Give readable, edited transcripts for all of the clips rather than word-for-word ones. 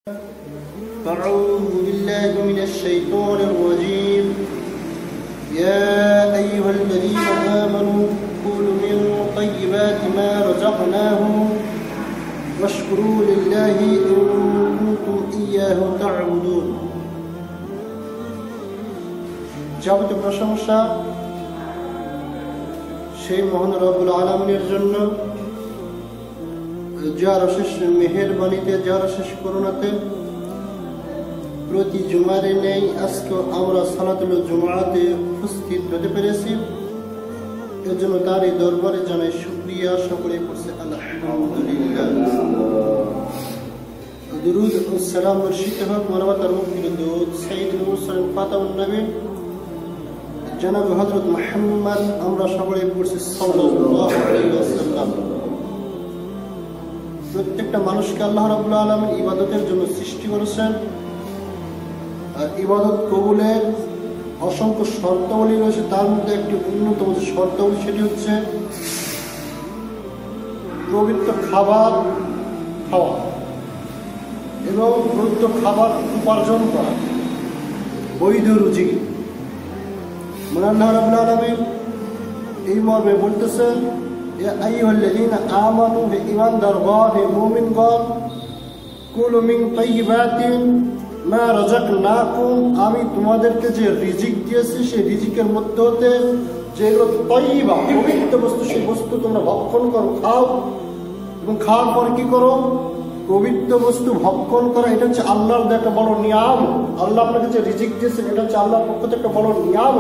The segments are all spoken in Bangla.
أعوذ بالله من الشيطان الرجيم. يا أيها الذين آمنوا كلوا من طيبات ما رزقناكم واشكروا لله إن كنتم إياه تعبدون. যাবতীয় প্রশংসা সেই মহান রব্বুল আলামিনের জন্য, যার অশেষ মেহেরবানিতে, যার অশেষ করুণাতে প্রতি জুমারে নেই আজকে আমরা সালাতুল জুমাতে উপস্থিত হতে পেরেছি। এর জন্য তার এই দরবারে জানাই শুকরিয়া। সকলে পড়ছে আলহামদুলিল্লাহ। দুরুদ ও সালাম বর্ষিত হোক মানবতার মুক্তির দূত সাইয়্যিদুল মুরসালিন ফাতাহুন নবী জনাব হযরত মুহাম্মদ, আমরা সকলে পড়ছি সাল্লাল্লাহু আলাইহি ওয়াসাল্লাম। প্রত্যেকটা মানুষকে আল্লাহ রাব্বুল আলামিন ইবাদতের জন্য সৃষ্টি করেছেন। আর ইবাদত কবুলের অসংখ্য শর্তাবলী রয়েছে, তার মধ্যে একটি অন্যতম যে শর্তাবলী সেটি হচ্ছে পবিত্র খাবার খাওয়া এবং পবিত্র খাবার উপার্জন করা, বৈধ রুজি। মানে আল্লাহ রাব্বুল আলামিন এই মর্মে বলতেছেন, ইয়া আইয়ুহাল্লাযীনা আমানু, হে ঈমানদারগণ, হে মুমিনগণ, কুলু মিন তাইয়্যিবাতিন মা রাযাকনাকুম, আমি তোমাদেরকে যে রিজিক দিয়েছি সেই রিজিকের মধ্যে হতে যেগুলো তাইয়্যিবা পবিত্র বস্তু, সেই বস্তু তোমরা ভক্ষণ করো, খাও। এবং খাওয়ার পর কি করো? পবিত্র বস্তু ভক্ষণ করা, এটা হচ্ছে আল্লাহর একটা বড় নিয়াম। আল্লাহ আপনাকে যে রিজিক দিয়েছেন এটা হচ্ছে আল্লাহর পক্ষ থেকে একটা বড় নিয়াম।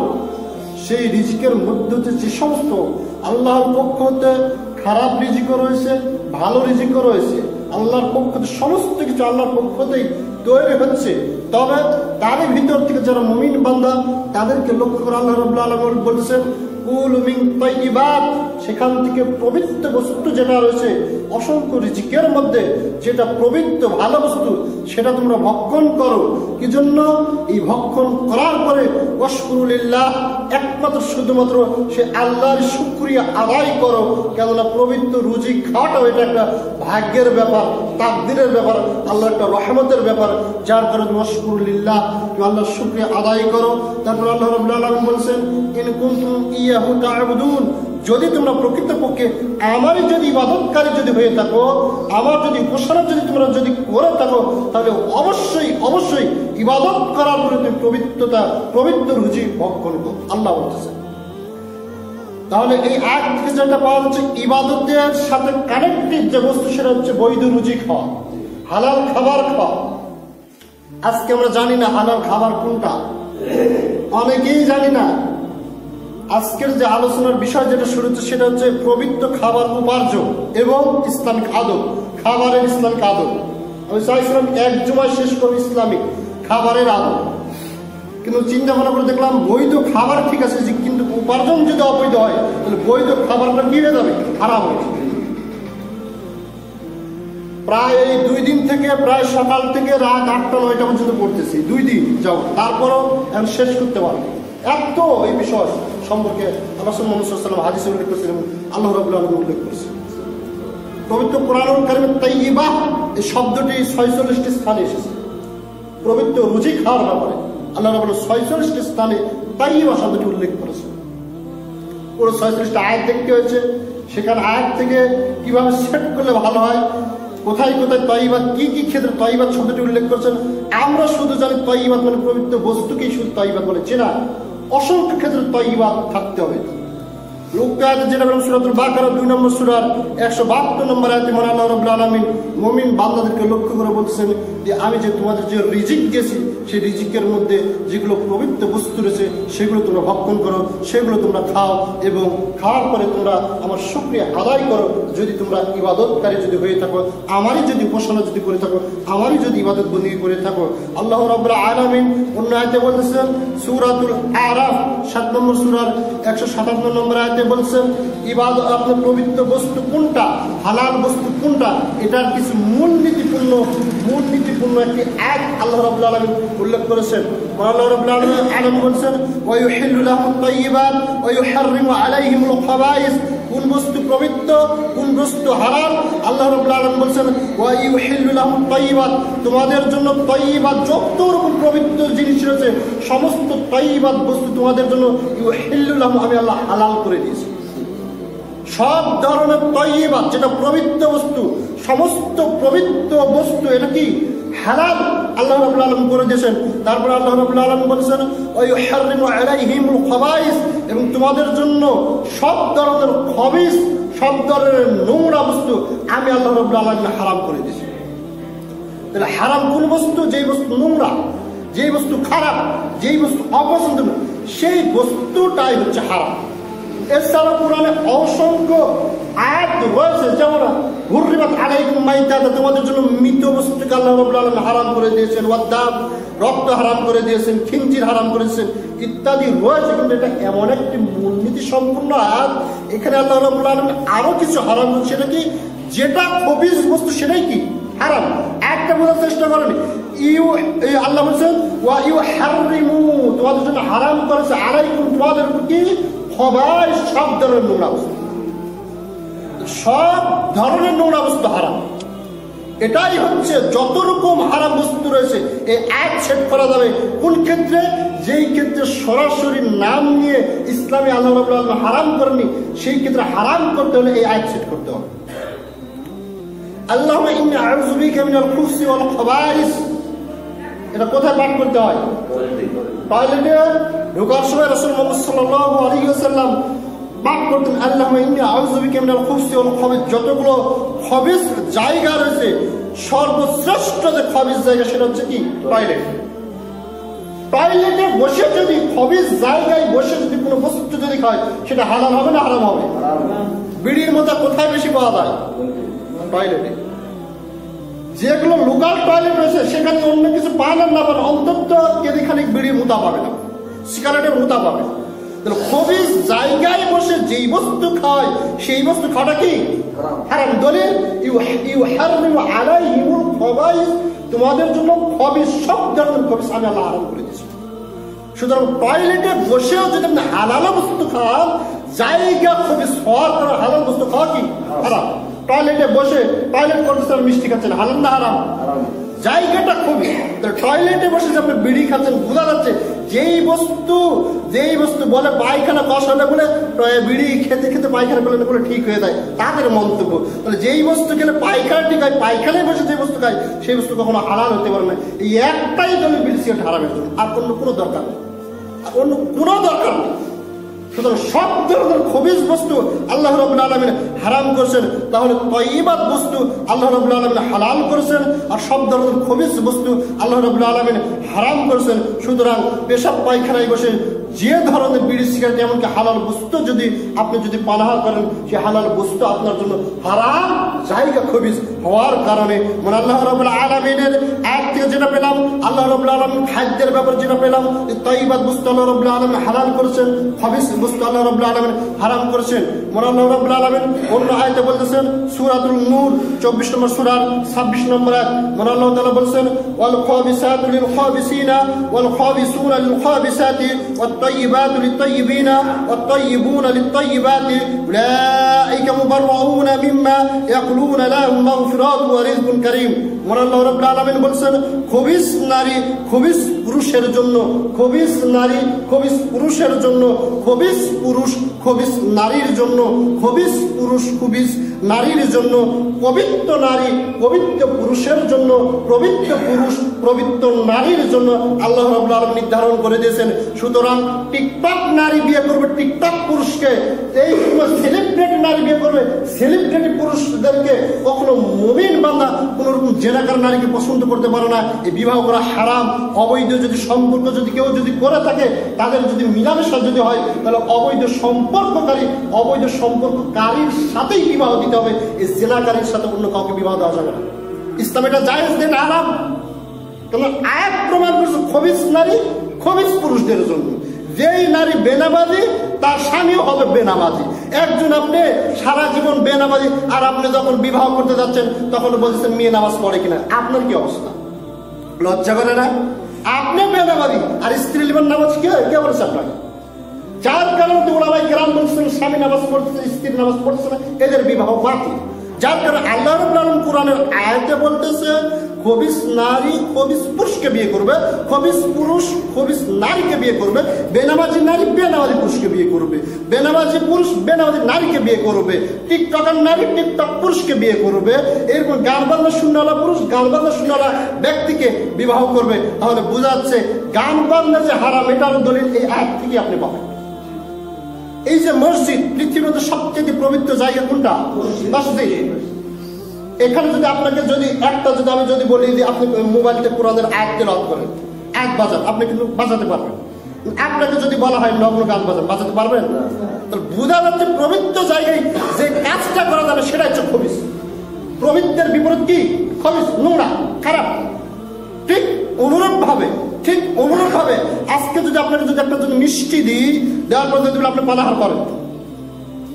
সেই রিজিকের মধ্যে হচ্ছে যে সমস্ত আল্লাহর পক্ষ হতে খারাপ রিজিকও রয়েছে, ভালো রিজিকও রয়েছে। আল্লাহর পক্ষ থেকে সমস্ত কিছু আল্লাহর পক্ষ থেকেই তৈরি হচ্ছে। তবে তারই ভিতর থেকে যারা মুমিন বান্দা তাদেরকে লক্ষ্য করে আল্লাহ রাব্বুল আলামিন বলেছেন কুলু মিন তাইয়্যিবাত, সেখান থেকে পবিত্র বস্তু যেটা রয়েছে অসংখ্য রিজিকের মধ্যে যেটা পবিত্র ভালো বস্তু সেটা তোমরা ভক্ষণ করো। কি জন্য? এই ভক্ষণ করার পরে ওয়াশকুরু লিল্লাহ, একমাত্র শুধুমাত্র সে আল্লাহর শুকরিয়া আদায় করো। কেননা পবিত্র রুজি খাওয়াটাও এটা একটা ভাগ্যের ব্যাপার, তাকদীরের ব্যাপার, আল্লাহর একটা রহমতের ব্যাপার। যার কারণে ওয়াশকুরু লিল্লাহ, তুমি আল্লাহর শুকরিয়া আদায় করো। তারপর আল্লাহ রাব্বুল আলামিন বলেছেন ইন কুনতুম ইয়াহু তা'বুদুন, যদি তোমরা প্রকৃতপক্ষে আমারই যদি ইবাদতকারী যদি হয়ে থাকো, আমার যদি উপাসনা যদি তোমরা যদি করে থাকো, তাহলে অবশ্যই অবশ্যই ইবাদত করার পরে তুমি পবিত্র রুজি ভক্ষণ করো, আল্লাহ বলতেছেন। তাহলে এই আয়াত থেকে যেটা পাওয়া যাচ্ছে, ইবাদতের সাথে কানেক্টেড যে বস্তু সেটা হচ্ছে বৈধ রুজি খাওয়া, হালাল খাবার খাওয়া। আজকে আমরা জানি না হালাল খাবার কোনটা, অনেকেই জানি না। আজকের যে আলোচনার বিষয় যেটা শুরু হচ্ছে সেটা হচ্ছে পবিত্র খাবার উপার্জন এবং ইসলামিক আদব, খাবারের ইসলামিক আদব। আমি চাইছিলাম এক জুমায় শেষ করব ইসলামিক খাবারের আদব, কিন্তু চিন্তা ভাবনা করে দেখলাম বৈধ খাবার ঠিক আছে, কিন্তু উপার্জন যদি অবৈধ হয় তাহলে বৈধ খাবারটা কি হয়ে যাবে? খারাপ হবে। প্রায় এই 2 দিন থেকে প্রায় সকাল থেকে রাত 8টা-9টা পর্যন্ত পড়তেছি, 2 দিন যাও, তারপরেও এখন শেষ করতে পারবো। এত এই বিষয় সম্পর্কে রাসূল মুহাম্মদ সাল্লাল্লাহু আলাইহি ওয়াসাল্লাম হাদিসে উল্লেখ করেছেন, আল্লাহ রাব্বুল আলামিন উল্লেখ করেছেন। পবিত্র কোরআনুল কারীমে তাইয়্যিবা এই শব্দটি 46টি স্থানে এসেছে। পবিত্র রুজি খাওয়ার ব্যাপারে আল্লাহ রাব্বুল 46টি স্থানে তাইয়্যিবা শব্দটি উল্লেখ করেছেন। পুরো 46টা আয়াত দেখতে হয়েছে, সেখানে আয়াত থেকে কিভাবে সেট করলে ভালো হয়, কোথায় কোথায় তাইয়্যিবাত, কি কি ক্ষেত্রে তাইয়্যিবাত শব্দটি উল্লেখ করেছেন। আমরা শুধু জানি তাইয়্যিবাত মানে পবিত্র বস্তুকেই শুধু তাইয়্যিবাত বলে, চেনা অসংখ্য ক্ষেত্রে তাইয়্যিবাত থাকতে হবে। লোকটা যেটা বললাম সূরাতুল বাকারা 2 নম্বর সূরার 172 নম্বর আয়াতে মনে আল্লাহ রাব্বুল আলামিন মুমিন বান্দাদেরকে লক্ষ্য করে বলছেন যে আমি যে তোমাদের যে রিজিক দিয়েছি সেই রিজিকের মধ্যে যেগুলো পবিত্র বস্তু রয়েছে সেগুলো তোমরা ভক্ষণ করো, সেগুলো তোমরা খাও এবং খাওয়ার পরে তোমরা আমার শুকরিয়া আদায় করো। যদি তোমরা ইবাদতকারী যদি হয়ে থাকো, আমারই যদি উপাসনা যদি করে থাকো, আমারই যদি ইবাদত বন্দেগী করে থাকো। আল্লাহ রাব্বুল আলামিন অন্য আয়াতে বলতেছেন সূরাতুল আরাফ 7 নম্বর সূরার 157 নম্বর আয়াতে বলছেন ইবাদত আপনার পবিত্র বস্তু কোনটা, হালাল বস্তু কোনটা, এটার কিছু মূলনীতিপূর্ণ একটি আয়াত আল্লাহ রাব্বুল আলামিন উল্লেখ করেছেন। আল্লাহ রাব্বুল আলামিন বলছেন ওয়া ইউহিল্লু লাহুম তাইয়্যিবাত ওয়া ইউহাররিমু আলাইহিমুল খাবাইস, কোন বস্তু পবিত্র, কোন বস্তু হারাম। আল্লাহ রাব্বুল আলামিন বলছেন ওয়া ইউহিল্লু লাহুম তাইয়্যিবাত, তোমাদের জন্য তাইয়্যিবাত যত রকম পবিত্র জিনিস রয়েছে সমস্ত তাইয়্যিবাত বস্তু তোমাদের জন্য ইউহিল্লু লাহুম আমি আল্লাহ হালাল করে দিয়েছি। সব ধরনের তাইয়্যিবাত যেটা পবিত্র বস্তু, সমস্ত পবিত্র বস্তু এটা কি হালাল আল্লাহ রাব্বুল আলামিন করে দিয়েছেন। তারপর আল্লাহ রাব্বুল আলামিন বলেছেন ওয়া ইউহাররিমু আলাইহিমুল খাবাইস, এবং তোমাদের জন্য সব ধরনের খবিস, সব ধরনের নোংরা বস্তু আমি আল্লাহ রাব্বুল আলামিন হারাম করে দিয়েছি। তাহলে হারাম কোন বস্তু? যেই বস্তু নোংরা, যেই বস্তু খারাপ, যেই বস্তু অপছন্দনীয়, সেই বস্তুটাই হচ্ছে হারাম। এছাড়া কোরআনে অসংখ্য আয়াত রয়েছে, যেমন হুররিমাত আলাইকুম মাইতাত, তোমাদের জন্য মৃত বস্তুকে আল্লাহ রাব্বুল আলামিন হারাম করে দিয়েছেন, ওয়াদ্দাম রক্ত হারাম করে দিয়েছেন, খিনজির হারাম করেছেন ইত্যাদি রয়েছে। কিন্তু এটা এমন একটি মূলনীতি সম্পূর্ণ আয়াত, এখানে আল্লাহ রাব্বুল আলামিন আরো কিছু হারাম করছে। সেটা কি? যেটা খবিস বস্তু সেটাই কি হারাম। একটা বোঝার চেষ্টা করেন, আল্লাহ বলছেন ওয়া ইউহাররিমু, তোমাদের জন্য হারাম করেছে, আলাইকুম তোমাদের উপর কি খবাইস, সব ধরনের নোংরা বস্তু, সব ধরনের নোংরা বস্তু হারাম। এটাই হচ্ছে যত রকম হারাম বস্তু রয়েছে এই আয়াত সেট করা যাবে কোন ক্ষেত্রে? যেই ক্ষেত্রে সরাসরি নাম নিয়ে ইসলামে আল্লাহ রাব্বুল আলামিন হারাম করেননি, সেই ক্ষেত্রে হারাম করতে হলে এই আয়াত সেট করতে হবে। আল্লাহুম্মা ইন্নী আউযু বিকা মিনাল খুবসি ওয়াল খাবাইস, এটা কোথায় পাঠ করতে হয়? টয়লেটে ঢোকার সময় রাসূল মুহাম্মদ সাল্লাল্লাহু আলাইহি ওয়াসাল্লাম পাঠ করতেন আল্লাহুম্মা ইন্নী আউযু বিকা মিনাল খুবসি ওয়াল খাবাইস। যতগুলো খবিস জায়গা রয়েছে সর্বশ্রেষ্ঠ যে খবিস জায়গা সেটা হচ্ছে কি? টয়লেট। টয়লেটে বসে যদি খবিস জায়গায় বসে যদি কোনো বস্তু যদি খায় সেটা হালাল হবে না হারাম হবে? বিড়ির মধ্যে কোথায় বেশি পাওয়া যায়? টয়লেটে। যেগুলো লোকাল টয়লেট রয়েছে সেখানে অন্য কিছু পান আর না পান, অন্তত কেদিখানিক বিড়ির মুতা পাবে না, সিগারেটের মুতা পাবে। তাহলে খবিস জায়গায় বসে যেই বস্তু খায় সেই বস্তু খাওয়াটা কি হারাম। দলিল ইউহাররিমু আলাইহিমুল খাবাইস, তোমাদের জন্য খবিস, সব ধরনের খবিস আমি আল্লাহ হারাম করে দিয়েছি। সুতরাং টয়লেটে বসেও যদি আপনি হালাল বস্তু খান, জায়গা খবিস হওয়ার পর হালাল বস্তু খাওয়া কি হারাম। টয়লেটে বসে টয়লেট করতেছেন, মিষ্টি খাচ্ছেন, হালাল না হারাম? জায়গাটা খুবই। টয়লেটে বসে যে আপনি বিড়ি খাচ্ছেন, বোঝা যাচ্ছে যেই বস্তু বলে পায়খানা কষালে বলে বিড়ি খেতে খেতে পায়খানা করলে বলে ঠিক হয়ে যায়, তাদের মন্তব্য। তাহলে যেই বস্তু খেলে পায়খানা ঠিক হয়, পায়খানায় বসে যে বস্তু খায় সেই বস্তু কখনো হালাল হতে পারে না। এই একটাই দলিল বিড়ি সিগারেট হারামের জন্য, আর অন্য কোনো দরকার নেই, অন্য কোনো দরকার নেই। সুতরাং সব ধরনের খবিস বস্তু আল্লাহ রাব্বুল আলামিন হারাম করেছেন, তাহলে তাইয়্যিবাত বস্তু আল্লাহ রাব্বুল আলামিন হালাল করেছেন, আর সব ধরনের খবিস বস্তু আল্লাহ রাব্বুল আলামিন হারাম করেছেন। সুতরাং পেশাব পায়খানায় বসে যে ধরনের বিড়ি সিগারেট এমনকি হালাল বস্তু যদি আপনি পানাহার করেন, সে হালাল বস্তু আপনার জন্য হারাম, জায়গা খবিস হওয়ার কারণে। মানে আল্লাহ রাব্বুল আলামিনের আয়াত থেকে যেটা পেলাম, আল্লাহ রাব্বুল আলামিন খাদ্যের ব্যাপারে যেটা পেলাম, তাইয়্যিবাত বস্তু আল্লাহ রাব্বুল আলামিন হালাল করেছেন, খবিস বস্তু আল্লাহ রাব্বুল আলামিন হারাম করেছেন। মানে আল্লাহ রাব্বুল আলামিন অন্য আয়াতে বলতেছেন, সূরাতুল নূর 24 নম্বর সূরার 26 নম্বর আয়াত, মানে আল্লাহ তাআলা বলেছেন ওয়াল খাবিসাতু লিল খাবিসিনা ওয়াল খাবিসুনা লিল খাবিসাতি ওয়াত তাইয়্যিবাতু লিত তাইয়্যিবিনা ওয়াত তাইয়্যিবুনা লিত তাইয়্যিবাতি উলাইকা মুবাররাউনা মিম্মা ইয়াকুলুনা লাহুম মাগফিরাতু ওয়া রিজকুন কারীম। মানে আল্লাহ রাব্বুল আলামিন বলেন খবিস নারী খবিস পুরুষের জন্য, খবিস নারী খবিস পুরুষের জন্য, খবিস পুরুষ খবিস নারীর জন্য, খবিস পুরুষ খবিস নারীর জন্য, পবিত্র নারী পবিত্র পুরুষের জন্য, পবিত্র পুরুষ পবিত্র নারীর জন্য আল্লাহ রাব্বুল আলামিন নির্ধারণ করে দিয়েছেন। সুতরাং টিকটক নারী বিয়ে করবে টিকটক পুরুষকে, এই সেলিব্রিটি নারী বিয়ে করবে সেলিব্রিটি পুরুষদেরকে, কখনো মুমিন বান্দা কোন রকম জেনাকার নারীকে পছন্দ করতে পারে না। এই বিবাহ করা হারাম। অবৈধ যদি সম্পর্ক যদি কেউ যদি করে থাকে, তাদের যদি মিলামেশা যদি হয়, তাহলে অবৈধ সম্পর্ককারীর সাথেই বিবাহ দিতে হবে। এই জেনাকারীর সাথে অন্য কাউকে বিবাহ দেওয়া যাবে না। ইসলাম এটা জায়েজ দেন হারাম। কারণ আয়াত প্রমাণ করছে খবিস নারী খবিস পুরুষদের জন্য। যেই নারী বেনামাজি তার স্বামীও হবে বেনামাজি। একজন আপনি সারা জীবন বেনামাজি, আর আপনি যখন বিবাহ করতে যাচ্ছেন তখন বলছেন মেয়ে নামাজ পড়ে কিনা, আপনার কি অবস্থা? লজ্জা করে না? আপনি বেনামাজি আর স্ত্রী লিবার নামাজ কে বলেছে আপনাকে? যার কারণে ওলামায়ে কেরাম বলছেন স্বামী নামাজ পড়তেছে, স্ত্রী নামাজ পড়তেছে না, এদের বিবাহ বাতিল। যার কারণে আল্লাহ রাব্বুল আলামিন কোরআনের আয়াতে বলতেছে খবিস নারী খবিস পুরুষকে বিয়ে করবে, খবিস পুরুষ খবিস নারীকে বিয়ে করবে, বেনামাজি নারী বেনামাজি পুরুষকে বিয়ে করবে, বেনামাজি পুরুষ বেনামাজি নারীকে বিয়ে করবে, টিকটকার নারী টিকটক পুরুষকে বিয়ে করবে, এরপর গান বাজনা শুননেওয়ালা পুরুষ গান বাজনা শুননেওয়ালা ব্যক্তিকে বিবাহ করবে। তাহলে বোঝা যাচ্ছে গান বাজনা যে হারাম এটার দলিল এই আয়াত থেকে আপনি পাবেন। এই যে মসজিদ, পৃথিবীতে সবচেয়ে পবিত্র জায়গা কোনটা? মসজিদ। এখানে যদি আপনাকে যদি একটা যদি আমি যদি বলি যে আপনি মোবাইলতে কোরআনের আয়াত তেলাওয়াত করেন, আয়াত বাজান, আপনি কিন্তু বাজাতে পারবেন। আপনাকে যদি বলা হয় নগ্ন গান বাজান, বাজাতে পারবেন? তাহলে বোঝা যাচ্ছে পবিত্র জায়গায় যে কাজটা করা যাবে সেটা হচ্ছে খবিস। পবিত্রের বিপরীত কি? খবিস, নোংরা, খারাপ। ঠিক অনুরূপ ভাবে আজকে যদি আপনাকে যদি একটা যদি মিষ্টি দিই, দেওয়ার পর যদি আপনি পানাহার করেন,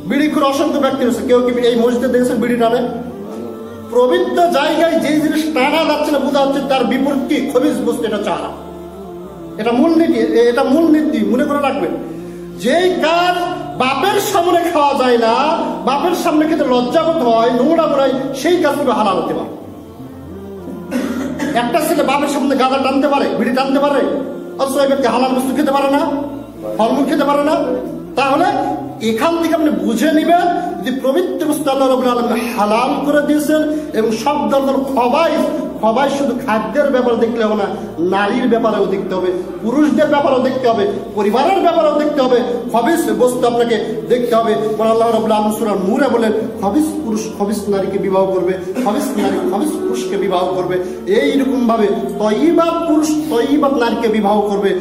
বিড়ি করে অসংখ্য ব্যক্তি রয়েছে, কেউ কি এই মসজিদে দেখেছেন বিড়ি টানে? পবিত্র জায়গায় যে জিনিস টানা যাচ্ছে না বোঝা হচ্ছে তার বিপরীত কি? খবিস বস্তু, এটা চারা। এটা মূলনীতি মনে করে রাখবেন। যেই কাজ বাপের সামনে খাওয়া যায় না, বাপের সামনে খেতে লজ্জাবোধ হয়, নোংরা মনে হয়, সেই কাজগুলো হালাল হতে পারে। একটা ছেলে বাপের সামনে গাঁজা টানতে পারে, বিড়ি টানতে পারে, অথচ এই ব্যক্তি হালাল বস্তু খেতে পারে না, ফলমূল খেতে পারে না। তাহলে এখান থেকে আপনি বুঝে নিবেন যে পবিত্র বস্তু আল্লাহ রাব্বুল আলামিন হালাল করে দিয়েছেন। এবং সব ধরনের খবাইস শুধু খাদ্যের ব্যাপারে দেখলে হবে না, নারীর ব্যাপারেও দেখতে হবে, পুরুষদের ব্যাপারেও দেখতে হবে, পরিবারের ব্যাপারেও দেখতে হবে। খবিস বস্তু আপনাকে দেখতে হবে। আল্লাহ রাব্বুল আলামিন সূরা নূরে বলেন খবিস পুরুষ খবিস নারীকে বিবাহ করবে, খবিস নারী খবিস পুরুষকে বিবাহ করবে। এইরকম ভাবে তয়্যিবা পুরুষ তয়্যিবা নারীকে বিবাহ করবে,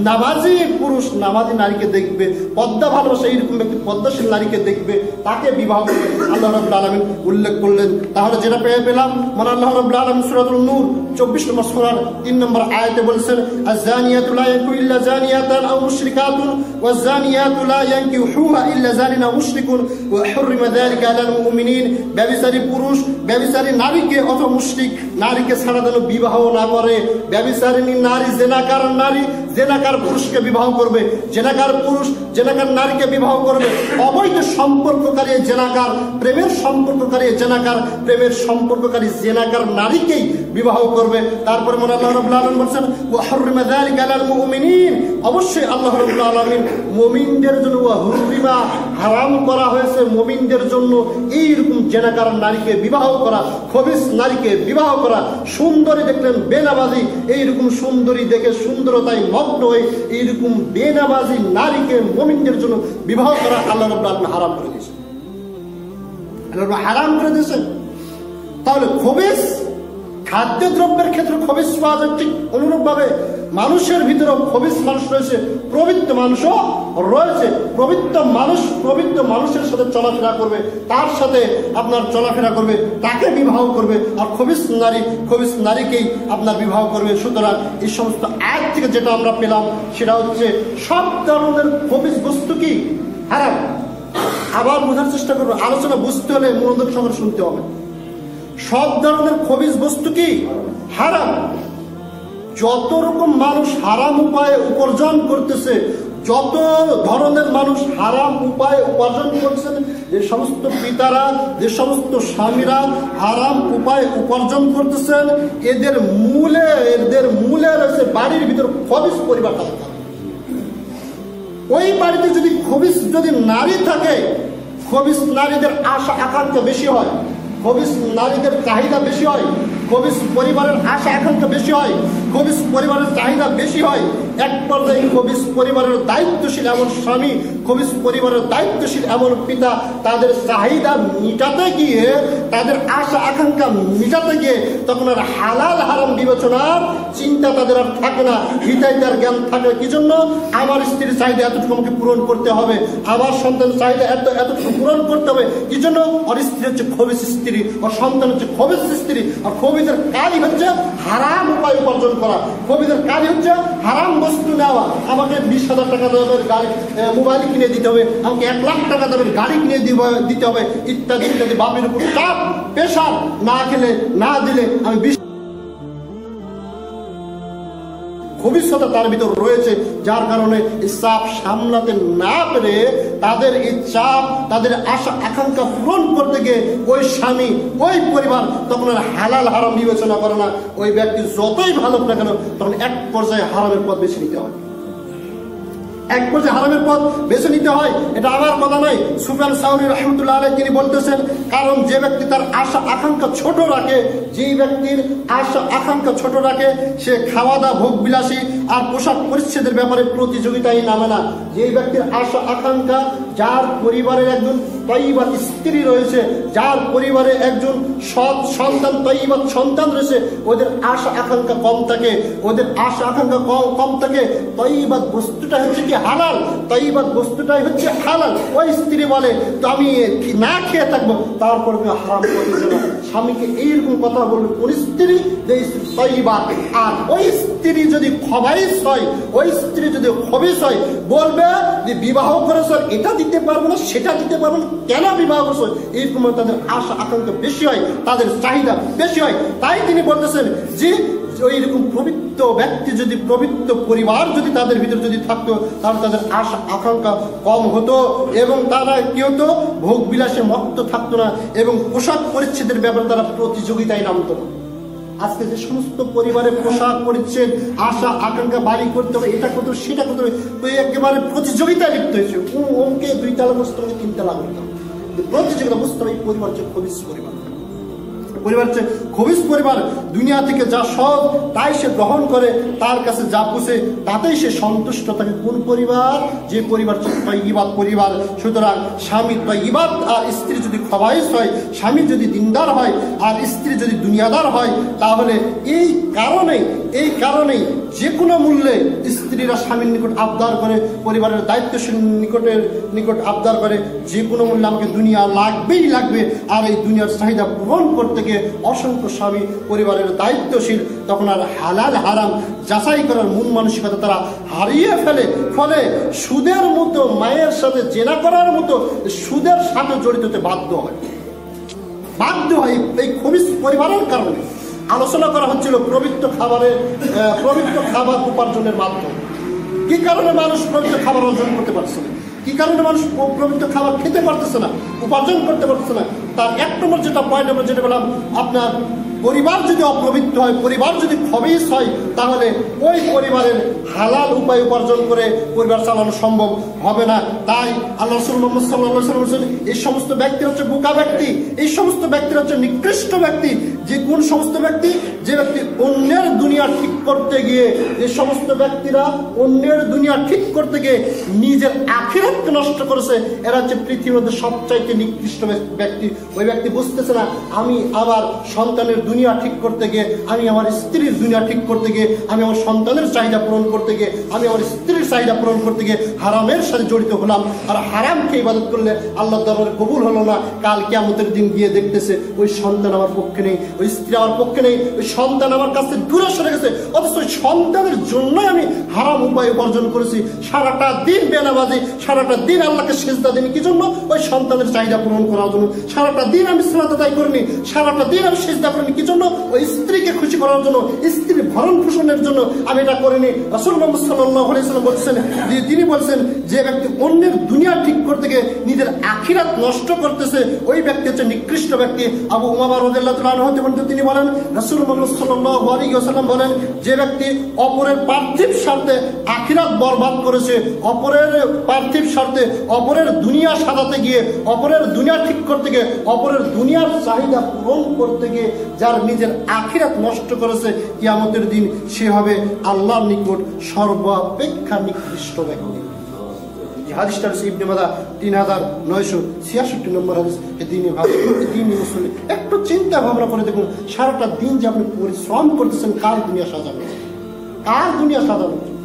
নামাজি পুরুষ নামাজি নারীকে দেখবে, পদ্মা ভালোবাসা এইরকম ব্যক্তি পদ্মাশীল নারীকে দেখবে, তাকে বিবাহ করবে আল্লাহ রাব্বুল আলামিন উল্লেখ করলেন। তাহলে যেটা পেলাম আল্লাহ রাব্বুল আলামিন সূরাতুন নূর 24 নম্বর সূরার 3 নম্বর আয়াতে বলেছেন আয-যানিয়াতু লা ইয়ানকিহু ইল্লা যানিয়াতান আও মুশরিকাতুন ওয়াজ-যানিয়াতু লা ইয়ানকিহুহা ইল্লা যানিন আও মুশরিকুন ওয়া হুররিমা যালিকা আলাল মুমিনিন। ব্যভিচারী পুরুষ ব্যভিচারী নারীকে অথবা মুশরিক নারীকে ছাড়া যেন বিবাহ না করে। ব্যভিচারিণী নারী জেনাকার পুরুষকে বিবাহ করবে, জেনাকার পুরুষ জেনাকার নারীকে বিবাহ করবে। অবৈধ সম্পর্ককারী জেনাকার, প্রেমের সম্পর্ককারী জেনাকার নারীকেই বিবাহ করবে। তারপরে আল্লাহ রাব্বুল আলামিন বলেন ওয়া হুররিমা যালিকা আলাল মুমিনিন, অবশ্যই আল্লাহ রাব্বুল আলামিন মুমিনদের জন্য ওয়া হুররিমা হারাম করা হয়েছে মুমিনদের জন্য এইরকম জেনাকার নারীকে বিবাহ করা, খবিস নারীকে বিবাহ করা। সুন্দরী দেখলেন বেনামাজি, এইরকম সুন্দরী দেখে সুন্দরতায় মগ্ন হয়ে এইরকম বেনামাজি নারীকে মুমিনদের জন্য বিবাহ করা আল্লাহ রাব্বুল আলামিন হারাম করে দিয়েছেন। তাহলে খবিস খাদ্যদ্রব্যের ক্ষেত্রে খবিস পাওয়া যায়, ঠিক অনুরূপ ভাবে মানুষের ভিতরেও খবিস মানুষ রয়েছে, পবিত্র মানুষও রয়েছে। পবিত্র মানুষের সাথে চলাফেরা করবে, তার সাথে আপনার চলাফেরা করবে, তাকে বিবাহ করবে। আর খবিস নারীকেই আপনার বিবাহ করবে। সুতরাং এই সমস্ত আয়াত থেকে যেটা আমরা পেলাম সেটা হচ্ছে সব ধরনের খবিস বস্তু কি হারাম। আবার বোঝার চেষ্টা করবো, আলোচনা বুঝতে হলে মনোযোগ সহকারে শুনতে হবে। সব ধরনের খবিস বস্তু কি হারাম। যত রকম মানুষ হারাম উপায়ে উপার্জন করতেছে, যত ধরনের মানুষ হারাম উপায়ে উপার্জন করছেন, যে সমস্ত পিতারা যে সমস্ত স্বামীরা হারাম উপায়ে উপার্জন করতেছেন, এদের মূলে রয়েছে বাড়ির ভিতর খবিস পরিবার থাকে। ওই বাড়িতে যদি খবিস নারী থাকে, খবিস নারীদের আশা আকাঙ্ক্ষা বেশি হয়, খবিস নারীদের চাহিদা বেশি হয়, খবিস পরিবারের আশা আকাঙ্ক্ষা বেশি হয়, খবিস পরিবারের চাহিদা বেশি হয়। এক পর্যায়ে খবিস পরিবারের দায়িত্বশীল এমন স্বামী, খবিস পরিবারের দায়িত্বশীল এমন পিতা তাদের চাহিদা মিটাতে গিয়ে, তাদের আশা আকাঙ্ক্ষা মিটাতে গিয়ে তখন আর হালাল হারাম বিবেচনার চিন্তা তাদের আর থাকে না, হিতাহিতার জ্ঞান থাকে। কি জন্য? আমার স্ত্রীর চাহিদা এতটুকু আমাকে পূরণ করতে হবে, আমার সন্তানের চাহিদা এতটুকু পূরণ করতে হবে। কি জন্য? ওর স্ত্রী হচ্ছে খবিস স্ত্রী, ওর সন্তান হচ্ছে খবিস স্ত্রী। আর খবিসের কাজই হচ্ছে হারাম উপায় উপার্জন করা, খবিসের কাজই হচ্ছে হারাম বস্তু নেওয়া। আমাকে 20,000 টাকা দামের গাড়ি মোবাইল কিনে দিতে হবে, আমাকে 1 লাখ টাকা দামের গাড়ি কিনে দিতে হবে, ইত্যাদি ইত্যাদি। বাপের উপর চাপ প্রেশার, না খেলে না দিলে আমি ভবিষ্যতে তার ভিতর রয়েছে, যার কারণে এই চাপ সামলাতে না পেরে তাদের এই চাপ, তাদের আশা আকাঙ্ক্ষা পূরণ করতে গিয়ে ওই স্বামী, ওই পরিবার তখন আর হালাল হারাম বিবেচনা করে না। ওই ব্যক্তি যতই ভালো না কেন, তখন এক পর্যায়ে হারামের পথ বেছে নিতে হয়, এক পর্যায়ে হারামের পথ বেছে নিতে হয়। এটা আমার কথা নয়, সুফিয়ান সাউরি রাহমাতুল্লাহ আলাইহি তিনি বলতেছেন, কারণ যে ব্যক্তি তার আশা আকাঙ্ক্ষা ছোট রাখে, যেই ব্যক্তির আশা আকাঙ্ক্ষা ছোট রাখে, সে খাওয়া দাওয়া ভোগ বিলাসী আর পোশাক পরিচ্ছেদের ব্যাপারে প্রতিযোগিতায় নামে না। যেই ব্যক্তির আশা আকাঙ্ক্ষা, যার পরিবারের একজন তয়্যিবা স্ত্রী রয়েছে, যার পরিবারে একজন সৎ সন্তান, তয়্যিবা সন্তান রয়েছে, ওদের আশা আকাঙ্ক্ষা কম থাকে, ওদের আশা আকাঙ্ক্ষা কম থাকে। তয়্যিবা বস্তুটা হচ্ছে কি হালাল, তয়্যিবা বস্তুটাই হচ্ছে হালাল। ওই স্ত্রী বলে তো আমি না খেয়ে থাকবো, তারপর হারাম করতেছে না। স্বামীকে এইরকম কথা বলবে কোন স্ত্রী, যে তয়্যিবা। আর ওই স্ত্রী যদি খবাইশ হয়, ওই স্ত্রী যদি খবিশ হয়, বলবে যে বিবাহ করেছ এটা দিতে পারবো না, সেটা দিতে পারবো না, কেন বিবাহ করছো? এইরকম তাদের আশা আকাঙ্ক্ষা বেশি হয়, তাদের চাহিদা বেশি হয়। তাই তিনি বলতেছেন যে ওইরকম পবিত্র ব্যক্তি যদি, পবিত্র পরিবার যদি তাদের ভিতরে যদি থাকতো, তাহলে তাদের আশা আকাঙ্ক্ষা কম হতো এবং তারা কি হতো, ভোগ বিলাসে মত্ত থাকতো না এবং পোশাক পরিচ্ছেদের ব্যাপারে তারা প্রতিযোগিতায় নামতো না। আজকে যে সমস্ত পরিবারে পোশাক পরিচ্ছেদ, আশা আকাঙ্ক্ষা বাড়ি করতে হবে, এটা করতে হবে, সেটা করতে হবে, তো একেবারে প্রতিযোগিতায় লিপ্ত হয়েছে। ওকে 2 তালা বসতে হবে, 3 তালা করতে হবে, প্রতিযোগিতা বুঝতে হবে। এই পরিবার হচ্ছে খবিশ পরিবার, পরিবার হচ্ছে খবিশ পরিবার। দুনিয়া থেকে যা সব তাই সে গ্রহণ করে, তার কাছে যা পুষে তাতেই সে সন্তুষ্ট থাকে। কোন পরিবার? যে পরিবার তয়্যিবাত পরিবার। সুতরাং স্বামী তয়্যিবাত আর স্ত্রী যদি খবাইশ হয়, স্বামী যদি দিনদার হয় আর স্ত্রী যদি দুনিয়াদার হয়, তাহলে এই কারণেই যে কোনো মূল্যে স্ত্রীরা স্বামীর নিকট আবদার করে, পরিবারের দায়িত্বশীল নিকট আবদার করে, যে কোনো মূল্যে আমাকে দুনিয়া লাগবেই লাগবে। আর এই দুনিয়ার চাহিদা পূরণ করতে গিয়ে অসংখ্য স্বামী পরিবারের দায়িত্বশীল তখন আর হালাল হারাম যাচাই করার মন মানসিকতা তারা হারিয়ে ফেলে। ফলে সুদের মতো, মায়ের সাথে জেনা করার মতো সুদের সাথে জড়িত হতে বাধ্য হয় এই খবিশ পরিবারের কারণে। আলোচনা করা হচ্ছিল পবিত্র খাবার উপার্জনের মাধ্যমে। কি কারণে মানুষ পবিত্র খাবার অর্জন করতে পারছে না, কি কারণে মানুষ পবিত্র খাবার খেতে পারতেছে না, উপার্জন করতে পারতেছে না? তার 1 নম্বর যেটা পয়েন্ট আমরা যেটা বললাম, আপনার পরিবার যদি অপবিত্র হয়, পরিবার যদি খবিশ হয়, তাহলে ওই পরিবারের হালাল উপায় উপার্জন করে পরিবার চালানো সম্ভব হবে না। তাই আল্লাহ রাসূল মুহাম্মদ সাল্লাল্লাহু আলাইহি ওয়াসাল্লাম বলেছেন, এই সমস্ত ব্যক্তি হচ্ছে বোকা ব্যক্তি, এই সমস্ত ব্যক্তি হচ্ছে নিকৃষ্ট ব্যক্তি। যে কোন সমস্ত ব্যক্তি? যে ব্যক্তি অন্যের দুনিয়া ঠিক করতে গিয়ে, যে সমস্ত ব্যক্তিরা অন্যের দুনিয়া ঠিক করতে গিয়ে নিজের আখিরাতকে নষ্ট করেছে, এরা হচ্ছে পৃথিবীর মধ্যে সবচাইতে নিকৃষ্ট ব্যক্তি। ওই ব্যক্তি বুঝতেছে না, আমি আমার সন্তানের দুনিয়া ঠিক করতে গিয়ে, আমি আমার স্ত্রীর দুনিয়া ঠিক করতে গিয়ে, আমি আমার সন্তানের চাহিদা পূরণ করতে গিয়ে, আমি আমার স্ত্রীর চাহিদা পূরণ করতে গিয়ে হারামের সাথে জড়িত হলাম। আর হারামকে ইবাদত করলে আল্লাহর দরবারে কবুল হলো না। কাল কিয়ামতের দিন গিয়ে দেখতেছে ওই সন্তান আমার পক্ষে নেই, ওই স্ত্রী আমার পক্ষে নেই, ওই সন্তান আমার কাছে দূরে সরে গেছে। অথচ ওই সন্তানের জন্যই আমি হারাম উপায় উপার্জন করেছি। সারাটা দিন বেনামাজি, সারাটা দিন আল্লাহকে সিজদা দিই কি জন্য? ওই সন্তানের চাহিদা পূরণ করার জন্য। সারাটা দিন আমি সালাত আদায় করিনি, সারাটা দিন আমি সিজদা করিনি কি জন্য? ওই স্ত্রীকে খুশি করার জন্য, স্ত্রীর ভরণ পোষণের জন্য আমি এটা করিনি। রাসূল মুহাম্মদ সাল্লাল্লাহু আলাইহি ওয়াসাল্লাম বলছেন, তিনি বলছেন যে ব্যক্তি অন্যের দুনিয়া ঠিক করতে গিয়ে নিজের আখিরাত নষ্ট করতেছে, ওই ব্যক্তি হচ্ছে নিকৃষ্ট ব্যক্তি। আবু উমামা রাদিয়াল্লাহু তাআলা আনহু হতে তিনি বলেন, রাসূল মুহাম্মদ সাল্লাল্লাহু আলাইহি ওয়াসাল্লাম বলেন, যে ব্যক্তি অপরের পার্থিব স্বার্থে আখিরাত বরবাদ করেছে, অপরের পার্থিব স্বার্থে অপরের দুনিয়া সাজাতে গিয়ে, অপরের দুনিয়া ঠিক করতে গিয়ে, অপরের দুনিয়ার চাহিদা পূরণ করতে গিয়ে যার নিজের আখিরাত নষ্ট করেছে, কিয়ামতের দিন সে হবে আল্লাহর নিকট সর্বাপেক্ষা নিকৃষ্ট ব্যক্তি। হাদিসটা হচ্ছে ইবনে মাজাহ 3966 নম্বর হাদিস। দিনই মুসলিম একটু চিন্তা ভাবনা করে দেখুন, সারাটা দিন যে আপনি পরিশ্রম করতেছেন কার দুনিয়া সাজানোর জন্য, কার দুনিয়া সাজানোর জন্য?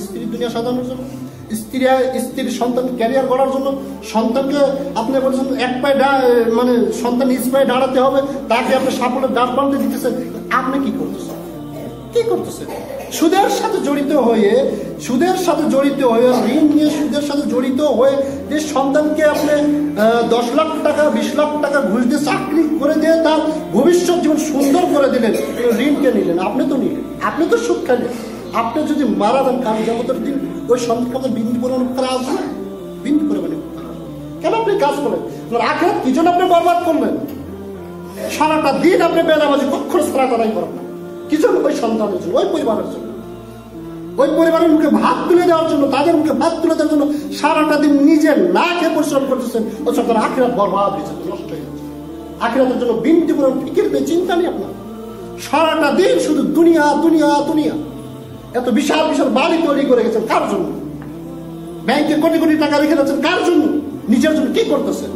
স্ত্রীর দুনিয়া সাজানোর জন্য, স্ত্রীর সন্তান ক্যারিয়ার গড়ার জন্য। সন্তানকে আপনি বলছেন এক পায়ে মানে সন্তান নিজ পায়ে দাঁড়াতে হবে, তাকে আপনি সাফল্যের দাঁড় বাঁধতে দিতেছেন। আপনি কি করতেছেন? সুদের সাথে জড়িত হয়ে, ঋণ নিয়ে সুদের সাথে জড়িত হয়ে যে সন্তানকে আপনি 10 লাখ টাকা 20 লাখ টাকা ঘুষ দিয়ে চাকরি করে দিয়ে তার ভবিষ্যৎ জীবন সুন্দর করে দিলেন, ঋণকে নিলেন, আপনি তো নিলেন, আপনি তো সুদ খাইলেন। আপনি যদি মারা যান কিয়ামতের দিন ওই সন্তানকে আপনার বিন্দু পরিমাণ উপকার আসবে না, বিন্দু পরিমাণ উপকার আসবে। কেন আপনি কাজ করেন? আখিরাত কি জন্য আপনি বরবাদ করলেন? সারাটা দিন আপনি বেনামাজি কখনো সালাত আদায় করেন না, কি জন্য? ওই সন্তানের জন্য, ওই পরিবারের জন্য, ওই পরিবারের মুখে ভাত তুলে দেওয়ার জন্য, তাদের মুখে ভাত তুলে দেওয়ার জন্য সারাটা দিন নিজে না খেয়ে পরিশ্রম করতেছেন। ও সন্তান আখিরাত বরবাদ হয়েছে, নষ্ট হয়ে যাচ্ছে। আখিরাতের জন্য বিন্দু পরিমাণ ফিকির নেই, চিন্তা নেই আপনার। সারাটা দিন শুধু দুনিয়া দুনিয়া দুনিয়া। এত বিশাল বিশাল বাড়ি তৈরি করে গেছেন কার জন্য? ব্যাংকে কোটি কোটি টাকা রেখে যাচ্ছেন কার জন্য? নিজের জন্য। কি করতেছেন?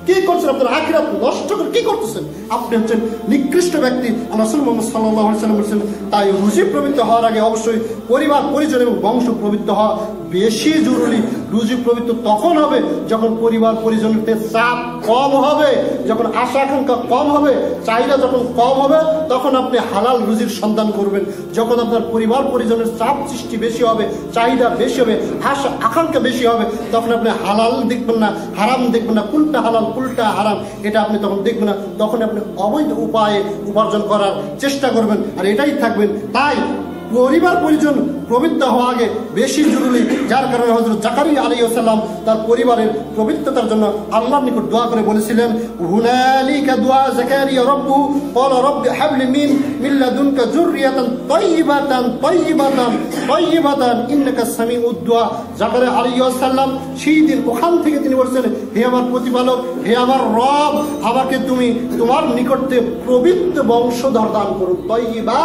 কি করছেন? আপনার আখিরাত নষ্ট করে কি করতেছেন? আপনি হচ্ছেন নিকৃষ্ট ব্যক্তি। রাসূল মুহাম্মদ সাল্লাল্লাহু আলাইহি ওয়াসাল্লাম বলেছেন, তাই রুজি পবিত্র হওয়ার আগে অবশ্যই পরিবার পরিজন এবং বংশ পবিত্র হওয়া বেশি জরুরি। রুজি পবিত্র তখন হবে যখন পরিবার পরিজনের চাপ কম হবে, যখন আশা আকাঙ্ক্ষা কম হবে, চাহিদা যখন কম হবে, তখন আপনি হালাল রুজির সন্ধান করবেন। যখন আপনার পরিবার পরিজনের চাপ সৃষ্টি বেশি হবে, চাহিদা বেশি হবে, আশা আকাঙ্ক্ষা বেশি হবে, তখন আপনি হালাল দেখবেন না, হারাম দেখবেন না, কোনটা হালাল কোনটা হারাম এটা আপনি তখন দেখবেন না। তখন আপনি অবৈধ উপায়ে উপার্জন করার চেষ্টা করবেন, আর এটাই থাকবেন। তাই পরিবার পরিজন পবিত্র হওয়া আগে বেশি জরুরি। যার কারণে হযরত জাকারিয়া আলাইহিস সালাম তার পরিবারের পবিত্রতার জন্য আল্লাহর নিকট দোয়া করে বলেছিলেন, হুনালিকা দুআ জাকারিয়া রাব্বু ক্বালা রাব্বি হাবলি মিন লাদুনকা যুররিয়াতান তাইয়্যিবাতান তাইয়্যিবাতান তাইয়্যিবাতান ইন্নাকা সামিউদ দুআ। জাকারিয়া আলাইহিস সালাম সেই দিন ওখান থেকে তিনি বলছেন, হে আমার প্রতিপালক, হে আমার রব, আমাকে তুমি তোমার নিকট থেকে পবিত্র বংশধর দান করুন। তাইয়্যিবা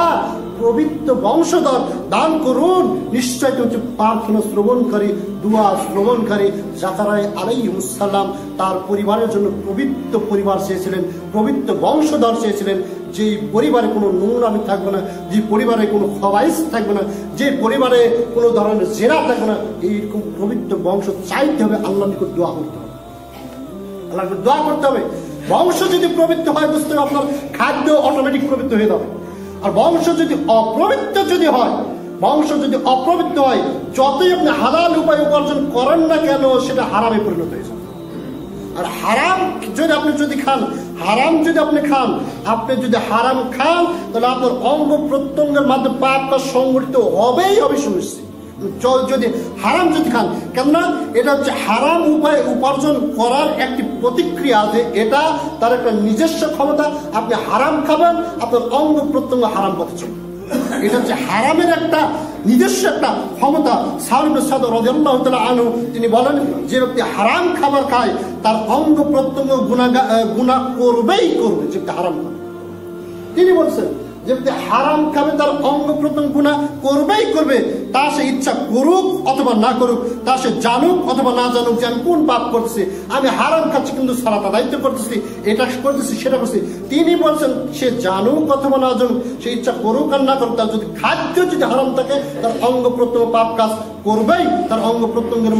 পবিত্র বংশধর দান করুন। নিশ্চয় হচ্ছে প্রার্থনা শ্রবণকারী, দুয়া শ্রবণকারী। জাকারিয়া আলাইহিস সালাম তার পরিবারের জন্য পবিত্র পরিবার চেয়েছিলেন, পবিত্র বংশধর চেয়েছিলেন, যে পরিবারে কোনো নোংরামি থাকবে না, যে পরিবারে কোনো খবাইশ থাকবে না, যে পরিবারে কোনো ধরনের জেনা থাকবে না। এইরকম পবিত্র বংশ চাইতে হবে, আল্লাহর নিকট দোয়া করতে হবে, আল্লাহর নিকট দোয়া করতে হবে। বংশ যদি পবিত্র হয়, বুঝতে হবে আপনার খাদ্য অটোমেটিক পবিত্র হয়ে যাবে। আর বংশ যদি অপবিত্র যদি হয়, বংশ যদি অপবিত্র হয়, যতই আপনি হালাল উপায় উপার্জন করেন না কেন, সেটা হারামে পরিণত হয়ে যাবে। আর হারাম যদি আপনি খান, হারাম যদি আপনি খান, আপনি যদি হারাম খান, তাহলে আপনার অঙ্গ প্রত্যঙ্গের মাধ্যমে পাপটা সংগঠিত হবেই হবে সুনিশ্চিত। যদি হারাম যদি খান, কেননা এটা হচ্ছে হারাম উপায় উপার্জন করার একটি প্রতিক্রিয়া, যে এটা তার একটা নিজস্ব ক্ষমতা। আপনি হারাম খাবেন, আপনার অঙ্গ প্রত্যঙ্গ হারাম পথে চলবে। এটা হচ্ছে হারামের একটা নিজস্ব একটা ক্ষমতা। সাউদ ইবনে সাদ রাদিয়াল্লাহু তাআলা আনহু তিনি বলেন, যে ব্যক্তি হারাম খাবার খায় তার অঙ্গ প্রত্যঙ্গ গুনাহ করবেই করবে। যে হারাম খাবে, তিনি বলছেন যে হারাম খাবে তার অঙ্গ প্রত্যঙ্গ গুনাহ করবেই করবে। তা সে ইচ্ছা করুক অথবা না করুক, তা সে জানুক অথবা না জানুক যে আমি কোন পাপ করতেছি। আমি হারাম খাচ্ছি কিন্তু সালাত আদায় করতেছি, এটা করতেছি সেটা করছি। তিনি বলছেন সে জানুক অথবা না জানুক, সে ইচ্ছা করুক আর না করুক, তার যদি খাদ্য যদি হারাম থাকে, তার অঙ্গ প্রত্যঙ্গ পাপ কাজ করবেই, তার অঙ্গ প্রত্যঙ্গের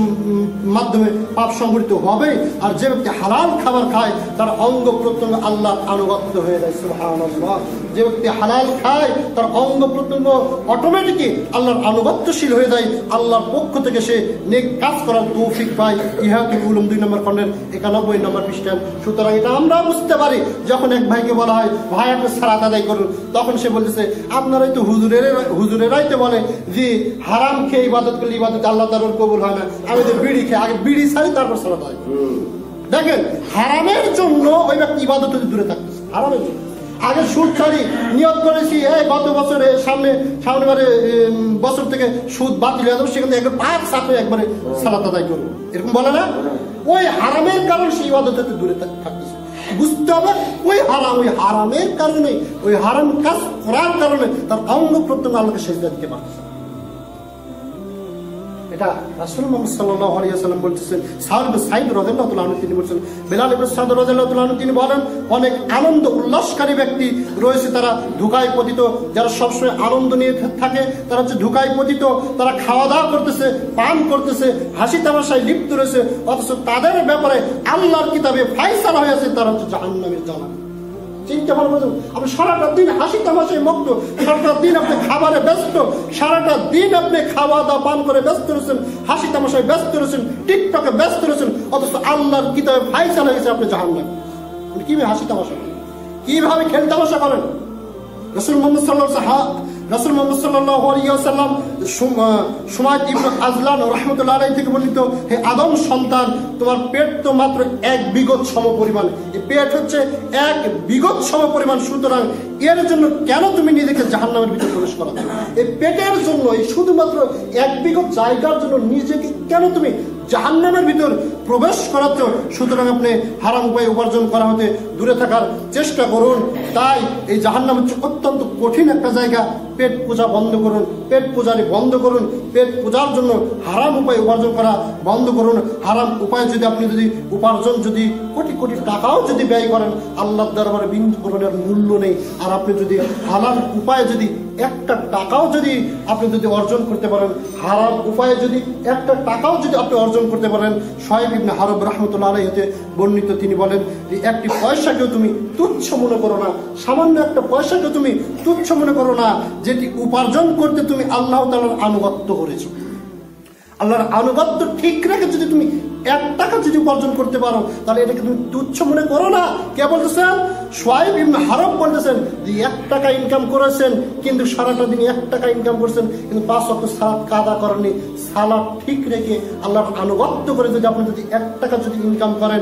মাধ্যমে পাপ সংগঠিত হবে। আর যে ব্যক্তি হালাল খাবার খায়, তার অঙ্গ প্রত্যঙ্গ আল্লাহর আনুগত্য হয়ে যায়। সুবহানাল্লাহ। যে ব্যক্তি হালাল খায়, তার অঙ্গ প্রত্যঙ্গ অটোমেটিকই আল্লাহর আনুগত্যশীল হয়ে যায়। আল্লাহর পক্ষ থেকে সে নেক কাজ করার তৌফিক পায়। ইহাতুল উলুম 2 নম্বর খণ্ডের 91 নম্বর পৃষ্ঠা। সুতরাং এটা আমরা বুঝতে পারি, যখন এক ভাইকে বলা হয়, ভাই আপনি সালাত আদায় করুন, তখন সে বলতেছে, আপনারাই তো হুজুরেরাই তো বলে যে হারাম খেয়ে ইবাদত করলে ইবাদত আল্লাহ তাআলার কবুল হয় না। আমি তো বিড়ি খেয়ে আগে বিড়ি ছাড়ি, তারপর সালাত আদায় করি। দেখেন, হারামের জন্য ওই ব্যক্তি ইবাদত থেকে দূরে থাকতেছে। হারামের জন্য আগে সুদ ছাড়ি, নিয়ত করেছি গত বছরে সামনেবারে বছর থেকে সুদ বাতিল হয়ে যাবে, সেখানে একবার পাঁচ সাথে একবারে সালাত আদায় করবো, এরকম বলে না? ওই হারামের কারণে সেই ইবাদত থেকে দূরে থাকতেছে। বুঝতে হবে, ওই হারামের কারণে, ওই হারাম কাজ করার কারণে তার অঙ্গ প্রত্যঙ্গ আল্লাহকে সেজদা দিতে পারতেছে। এটা রাসূল মুহাম্মদ সাল্লাল্লাহু আলাইহি ওয়াসাল্লাম বলতেছেন। সাউদ ইবনে সাঈদ রাদিয়াল্লাহু তাআলা আনহু তিনি বলেন, বেলাল ইবনে সাদ রাদিয়াল্লাহু তাআলা আনহু তিনি বলেন, অনেক আনন্দ উল্লাসকারী ব্যক্তি রয়েছে, তারা ধোঁকায় পতিত। যারা সবসময় আনন্দ নিয়ে থাকে, তারা হচ্ছে ধোঁকায় পতিত। তারা খাওয়া দাওয়া করতেছে, পান করতেছে, হাসি তামাশায় লিপ্ত রয়েছে, অথচ তাদের ব্যাপারে আল্লাহর কিতাবে ফায়সালা হয়েছে তারা হচ্ছে জাহান্নামের জ্বালানি। চিন্তা ভালো করুন, আপনি সারাটা দিন হাসি তামাশায় মগ্ন, সারাটা দিন আপনি খাবারে ব্যস্ত, সারাটা দিন আপনি খাওয়া দাওয়া পান করে ব্যস্ত রয়েছেন, হাসি তামাশায় ব্যস্ত রয়েছেন, টিকটকে ব্যস্ত রয়েছেন, অথচ আল্লাহর কিতাবে ফায়সালা হয়েছে আপনি জাহান্নামে। আপনি কিভাবে হাসি তামাশা করেন, কিভাবে খেল তামাশা করেন? রাসূল মুহাম্মদ সাল্লাল্লাহু আলাইহি ওয়াসাল্লাম রাসূল মুহাম্মদ সাল্লাল্লাহু আলাইহি ওয়াসাল্লাম সুমাইদ ইবনে আজলান রাহমাতুল্লাহি আলাইহি থেকে বর্ণিত, হে আদম সন্তান, তোমার পেট তো মাত্র 1 বিঘত সমপরিমাণ। এই পেট হচ্ছে 1 বিঘত সমপরিমাণ, সুতরাং এর জন্য কেন তুমি নিজেকে জাহান্নামের ভিতরে প্রবেশ করাচ্ছ? এই পেটের জন্য, এই শুধুমাত্র 1 বিঘত জায়গার জন্য নিজেকে কেন তুমি জাহান্নামের ভিতর প্রবেশ করাচ্ছ? সুতরাং আপনি হারাম উপায়ে উপার্জন করা হতে দূরে থাকার চেষ্টা করুন। তাই এই জাহান্নাম হচ্ছে অত্যন্ত কঠিন একটা জায়গা। পেট পূজা বন্ধ করুন, পেট পূজারি বন্ধ করুন, পেট পূজার জন্য হারাম উপায়ে উপার্জন করা বন্ধ করুন। হারাম উপায়ে যদি আপনি যদি উপার্জন যদি কোটি কোটি টাকাও যদি ব্যয় করেন, আল্লাহর দরবারে বিন্দু পরিমাণের মূল্য নেই। আর আপনি যদি হালাল উপায়ে যদি একটা টাকাও যদি আপনি যদি অর্জন করতে পারেন, হারাম উপায়ে যদি একটা টাকাও যদি আপনি অর্জন করতে পারেন, শুআইব ইবনে হারব রাহমাতুল্লাহি আলাইহি হতে বর্ণিত, তিনি বলেন যে একটি পয়সাকেও তুমি তুচ্ছ মনে করো না, সামান্য একটা পয়সাকে তুমি তুচ্ছ মনে করো না, যেটি উপার্জন করতে তুমি আল্লাহ তাআলার আনুগত্য করেছো। আল্লাহর আনুগত্য ঠিক রেখে যদি তুমি 1 টাকা যদি উপার্জন করতে পারো, তাহলে এটাকে তুমি তুচ্ছ মনে করো না। কে বলতেছেন? শুআইব ইবনে হারব বলতেছেন যে 1 টাকা ইনকাম করেছেন, কিন্তু সারাটা দিন 1 টাকা ইনকাম করছেন, কিন্তু 5 ওয়াক্ত সালাত কাদা করেননি। সালাত ঠিক রেখে আল্লাহর আনুগত্য করে যদি আপনি যদি 1 টাকা যদি ইনকাম করেন,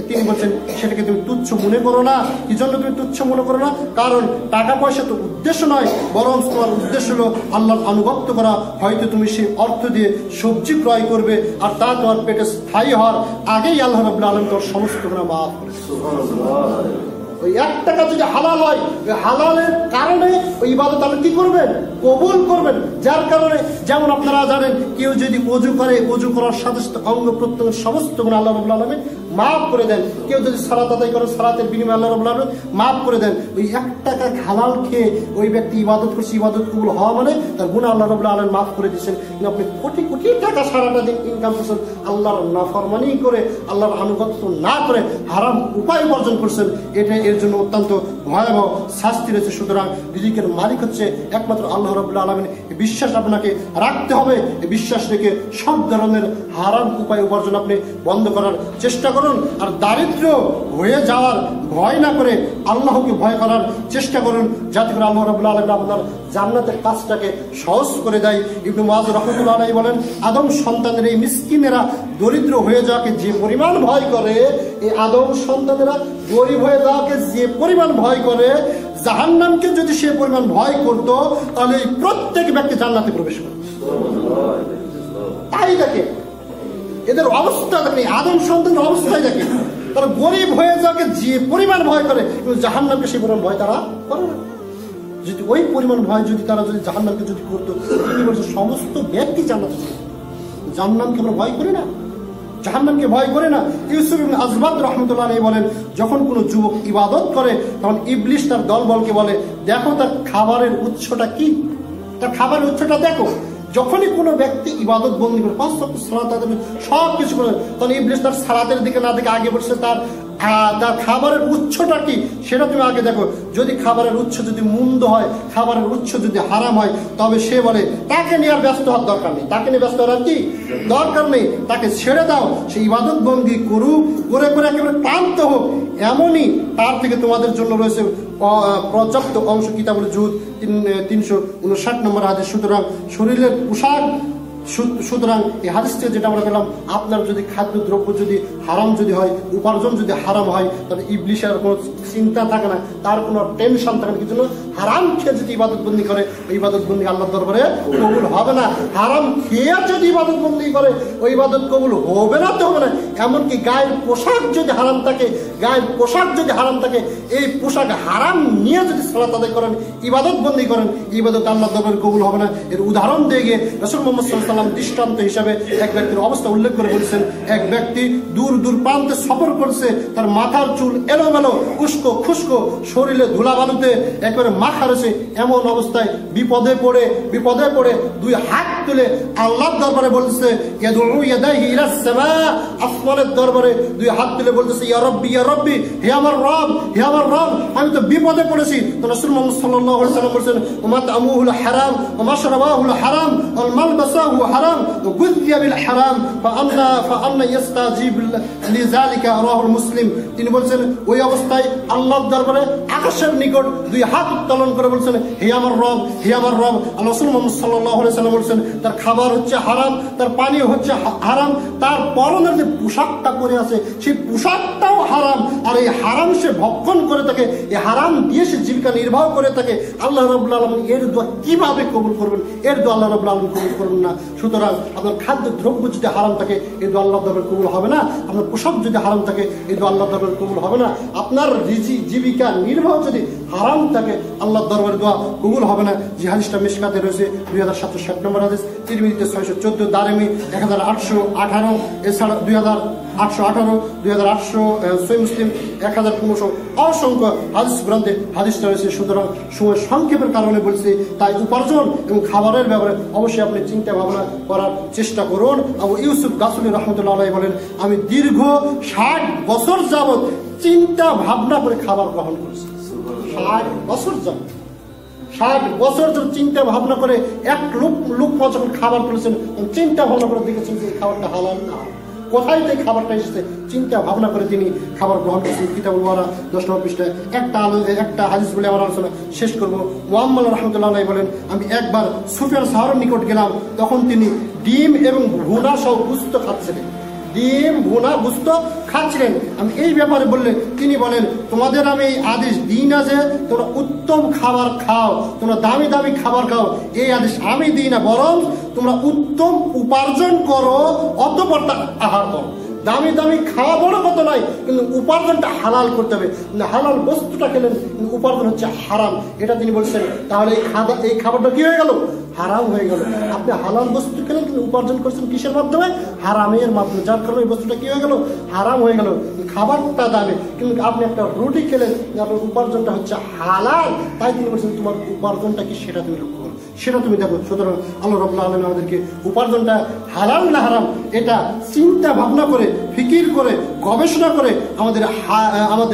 তিনি বলছেন সেটাকে তুমি তুচ্ছ মনে করো না। কি জন্য তুমি তুচ্ছ মনে করো না? কারণ টাকা পয়সা তো উদ্দেশ্য নয়, বরং তোমার উদ্দেশ্য হলো আল্লাহর আনুগত্য করা। হয়তো তুমি সেই অর্থ দিয়ে সবজি ক্রয় করবে, আর তা তোমার পেটে স্থায়ী হওয়ার আগেই আল্লাহ রাব্বুল আলামিন তোমার সমস্ত গুনাহ মাফ করে। সুবহানাল্লাহ। ওই 1 টাকা যদি হালাল হয়, ওই হালালের কারণে ওই ইবাদত আপনি কি করবেন? কবুল করবেন। যার কারণে যেমন আপনারা জানেন, কেউ যদি ওযু করে, ওযু করার সাথে সাথে অঙ্গ প্রত্যঙ্গ সমস্ত গুনাহ আল্লাহ রাব্বুল আলামিন মাফ করে দেন। কেউ যদি সালাত আদায় করে, সালাতের বিনিময়ে আল্লাহ রাব্বুল আলামিন মাফ করে দেন। ওই 1 টাকা হালাল খেয়ে ওই ব্যক্তি ইবাদত করছে, ইবাদত কবুল হওয়া মানে তার গুনাহ আল্লাহ রাব্বুল আলামিন মাফ করে দিয়েছেন। কিন্তু আপনি কোটি কোটি টাকা সারাটা দিন ইনকাম করছেন, আল্লাহর নাফরমানি করে, আল্লাহর আনুগত্য না করে হারাম উপায় উপার্জন করছেন, এটা এর জন্য অত্যন্ত ভয়াবহ শাস্তি রয়েছে। সুতরাং রিজিকের মালিক হচ্ছে একমাত্র আল্লাহ রাব্বুল আলামিন। এই বিশ্বাস আপনাকে রাখতে হবে। এই বিশ্বাস রেখে সব ধরনের হারাম উপায় উপার্জন আপনি বন্ধ করার চেষ্টা করুন। আর দারিদ্র হয়ে যাওয়ার ভয় না করে আল্লাহকে ভয় করার চেষ্টা করুন, যাতে করে আল্লাহ রাব্বুল আলামিন আপনার জান্নাতের কাজটাকে সহজ করে দেয়। ইবনে মুআয রাহমাতুল্লাহি আলাইহি বলেন, আদম সন্তানের এই মিসকিনেরা দরিদ্র হয়ে যাওয়াকে যে পরিমাণ ভয় করে, এই আদম সন্তানেরা গরিব হয়ে যাওয়াকে যে পরিমাণ ভয় করে, জাহান্নামকে যদি সে পরিমাণ ভয় করত, তাহলে এই প্রত্যেক ব্যক্তি জান্নাতে প্রবেশ করত। তাই দেখে এদের অবস্থা, দেখে আদম সন্তানের অবস্থায় দেখে, তারা গরিব হয়ে যাওয়াকে যে পরিমাণ ভয় করে, কিন্তু জাহান্নামকে সেই পরিমাণ ভয় তারা করে না। যদি ওই পরিমাণ ভয় যদি তারা যদি জাহান্নামকে যদি করতো, তিনি বলছে সমস্ত ব্যক্তি জান্নাতে যেত। জাহান্নামকে আমরা ভয় করি না, জাহান্নামকে ভয় করে না। ইউসুফ ইবনে আজবাদ রাহমাতুল্লাহি আলাইহি বলেন, যখন কোনো যুবক ইবাদত করে, তখন ইবলিস তার দলবলকে বলে, দেখো তার খাবারের উৎসটা কি, তার খাবারের উৎসটা দেখো। যখনই কোনো ব্যক্তি ইবাদত বন্দী করে, 5 ওয়াক্ত সালাত আদায় সব কিছু করে, তখন ইবলিস তার সালাতের দিকে না দেখে আগে বলছে তার খাবারের উৎসটা কি সেটা তুমি আগে দেখো। যদি খাবারের উৎস যদি মন্দ হয়, খাবারের উৎস যদি হারাম হয়, তবে সে বলে তাকে নিয়ে আর ব্যস্ত হওয়ার দরকার নেই, তাকে নিয়ে ব্যস্ত হওয়ার কি দরকার নেই, তাকে ছেড়ে দাও, সে ইবাদত বন্দী করুক, করে করে একেবারে ক্লান্ত হোক। এমনই তার থেকে তোমাদের জন্য রয়েছে পর্যাপ্ত অংশ কিতাবুল জুহুদ 359 নম্বর হাদিস। সুতরাং শরীরের পোশাক, সুতরাং এই হাদিস থেকে যেটা আমরা পেলাম, আপনার যদি খাদ্য দ্রব্য যদি হারাম যদি হয়, উপার্জন যদি হারাম হয়, তাহলে ইবলিসের কোনো চিন্তা থাকে না, তার কোনো টেনশন থাকে না। কিছু হারাম খেয়ে যদি ইবাদত বন্দি করে, ওই ইবাদত বন্দি আল্লাহর দরবারে কবুল হবে না। হারাম খেয়ে যদি ইবাদত বন্দি করে, ওই ইবাদত কবুল হবে না তো হবে না। এমনকি গায়ের পোশাক যদি হারাম থাকে, গায়ের পোশাক যদি হারাম থাকে, এই পোশাক হারাম নিয়ে যদি সালাত আদায় করেন, ইবাদত বন্দি করেন, ইবাদত আল্লাহর দরবারে কবুল হবে না। এর উদাহরণ দিয়ে গিয়ে রাসূল মুহাম্মদ সাল্লাল্লাহু আলাইহি ওয়াসাল্লাম দৃষ্টান্ত হিসাবে এক ব্যক্তির অবস্থা উল্লেখ করে বলেছেন, এক ব্যক্তি দূর দূর প্রান্তে সফর করছে, তার মাথার চুল এলোমেলো, উস্কো খুস্কো, শরীরে ধুলাবালুতে একবারে মাখা রয়েছে। এমন অবস্থায় বিপদে পড়ে 2 হাত তুলে আল্লাহর দরবারে বলছে, ইয়াদউ ইয়াদাইহি ইলাস সামা, আসমানের দরবারে 2 হাত তুলে বলতেছে, ইয়া রাব্বি ইয়া রাব্বি, হে আমার রব, হে আমার রব, আমি তো বিপদে পড়েছি। তো রাসূল মুহাম্মদ সাল্লাল্লাহু আলাইহি ওয়াসাল্লাম বলেন, ওয়া মাতআমুহুল হারাম ওয়া মাশরাবাহুল হারাম ওয়াল মালবাসাহু হারাম ওয়া গুযিয়া বিল হারাম ফাআন্না ইস্তাজিব লিযালিকা রাওয়াহুল মুসলিম। তিনি বলেন ওই অবস্থায় আল্লাহর দরবারে আকাশের নিকট দুই হাত উত্তোলন করে বলছেন, হে আমার রব, হে আমার রব। আল্লাহ রাসূল মুহাম্মদ সাল্লাল্লাহু আলাইহি সাল্লাম বলছেন, তার খাবার হচ্ছে হারাম, তার পানি হচ্ছে হারাম, তার পরনের যে পোশাকটা পরে আছে সেই পোশাকটাও হারাম। আর এই হারাম সে ভক্ষণ করে থাকে, এই হারাম দিয়ে সে জীবিকা নির্বাহ করে থাকে। আল্লাহ রাব্বুল আলামিন এর দোয়া কিভাবে কবুল করবেন? এর দোয়া আল্লাহ রাব্বুল আলামিন কবুল করবেন না। সুতরাং আপনার খাদ্য দ্রব্য যদি হারাম থাকে, এই দোয়া আল্লাহর দরবারে কবুল হবে না। আপনার পোশাক যদি হারাম থাকে, এই দোয়া আল্লাহর দরবারে কবুল হবে না। আপনার জীবিকা নির্বাহ যদি হারাম থাকে, আল্লাহর দরবারে দোয়া কবুল হবে না। যে হাদিসটা মিশকাতে রয়েছে 2760 নম্বর হাদিস, তিরমিজিতে 614, দারেমি 1818, এছাড়া 2818, 2800, সহিহ মুসলিম 1015, অসংখ্য হাদিস গ্রন্থে হাদিসটা রয়েছে। সুতরাং সময় সংক্ষেপের কারণে বলছি, তাই উপার্জন এবং খাবারের ব্যাপারে অবশ্যই আপনি চিন্তা ভাবনা করার চেষ্টা করুন। আবু ইউসুফ গাছুলি রহমতুল্লাহ আলাইহি বলেন, আমি দীর্ঘ 60 বছর যাবৎ চিন্তা ভাবনা করে খাবার গ্রহণ করেছি। 60 বছর যাবৎ, 60 বছর ধরে চিন্তা ভাবনা করে এক লোক যখন খাবার করেছেন, চিন্তা ভাবনা করে দেখেছেন যে খাবারটা হালাল না, কোথায় থেকে খাবারটা এসেছে, চিন্তা ভাবনা করে তিনি খাবার গ্রহণ করেছেন। কিতাবুল ওয়ারা 10 নম্বর পৃষ্ঠায় একটা হাদিস বলে আমার আলোচনা শেষ করবো। মুআম্মাল রাহমাতুল্লাহ আলাইহি বলেন, আমি একবার সুফিয়ান সাহরের নিকট গেলাম, তখন তিনি ডিম এবং ভুনা সহ গুস্ত খাচ্ছিলেন। ডিম ভুনা গুস্ত খাচ্ছিলেন। আমি এই ব্যাপারে বললে তিনি বলেন, তোমাদের আমি এই আদেশ দিই না যে তোমরা উত্তম খাবার খাও, তোমরা দামি দামি খাবার খাও, এই আদেশ আমি দিই না, বরং তোমরা উত্তম উপার্জন করো, অতঃপর তা আহার করো। দামি দামি খাওয়া বড় কথা নয়, কিন্তু উপার্জনটা হালাল করতে হবে। হালাল বস্তুটা খেলেন, কিন্তু উপার্জন হচ্ছে হারাম, এটা তিনি বলছেন। তাহলে এই খাবারটা কি হয়ে গেল? হারাম হয়ে গেল। আপনি হালাল বস্তু খেলেন, কিন্তু উপার্জন করছেন কিসের মাধ্যমে? হারামের মাধ্যমে। যার কারণে এই বস্তুটা কি হয়ে গেল? হারাম হয়ে গেল। খাবারটা দামে, কিন্তু আপনি একটা রুটি খেলেন, আপনার উপার্জনটা হচ্ছে হালাল, তাই তিনি বলছেন তোমার উপার্জনটা কি সেটা তুমি লক্ষ্য করো, সেটা তুমি দেখো। সুতরাং আল্লাহ রাব্বুল আলামিন আমাদেরকে উপার্জনটা হালাল না হারাম এটা চিন্তা ভাবনা করে, ফিকির করে, গবেষণা করে আমাদের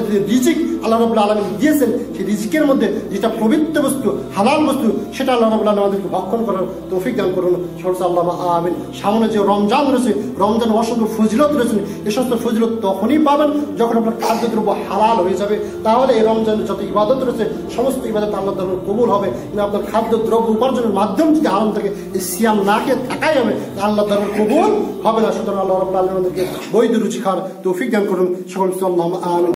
যে রিজিক আল্লাহ রাব্বুল আলামিন দিয়েছেন, সেই রিজিকের মধ্যে যেটা পবিত্র বস্তু, হালাল বস্তু, সেটা আল্লাহ রাব্বুল আলামিন আমাদেরকে ভক্ষণ করার তৌফিক দান করুন। সরসা আল্লাহ আমিন। সামনে যে রমজান রয়েছে, রমজান অসংখ্য ফজিলত রয়েছে, এই সমস্ত ফজিলত তখনই পাবেন যখন আপনার খাদ্যদ্রব্য হালাল হয়ে যাবে। তাহলে এই রমজানের যত ইবাদত রয়েছে, সমস্ত ইবাদত আল্লাহ তাআলা কবুল হবে। কিন্তু আপনার খাদ্যদ্রব্য উপার্জনের মাধ্যম যদি হারাম থাকে, এই সিয়াম না খেয়ে থাকাই হবে, আল্লাহ তাআলা কবুল হবে না। সুতরাং আল্লাহ রাব্বুল আলামিন আমাদেরকে বৈধ রুচি খাওয়ার তৌফিক দান করুন। সকল আল্লাহুম্মা আমিন।